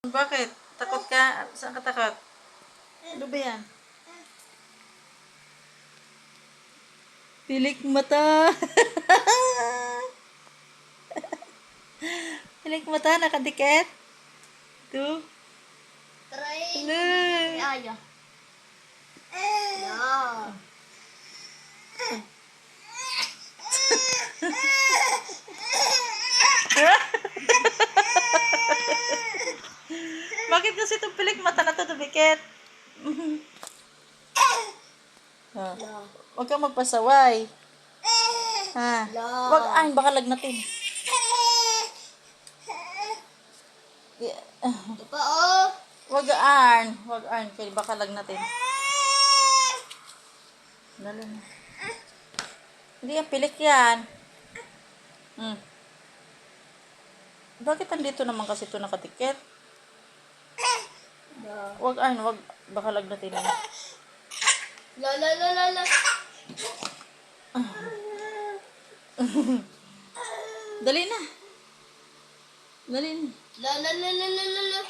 Bakit? Takot ka? Saan ka takot? Ano ba yan? Pilik mata. Pilik mata, nakadikit. Ito. Try Hello. ni Aya. No. Bakit kasi itong pilik mata na ito dumikit? Ha. No. Huwag kang magpasaway. Ha? No. Huwag ang baka lagnatin. Yeah. Ito pa oh. Huwag aan. Huwag aan. Kaya baka lagnatin. Dali na. Hindi yan. Pilik yan. Bakit andito naman kasi ito nakatikit? No. Huwag aan. Huwag. Baka lagnatin yan. La la la la la. Dali na. Dali na. La la la la la la.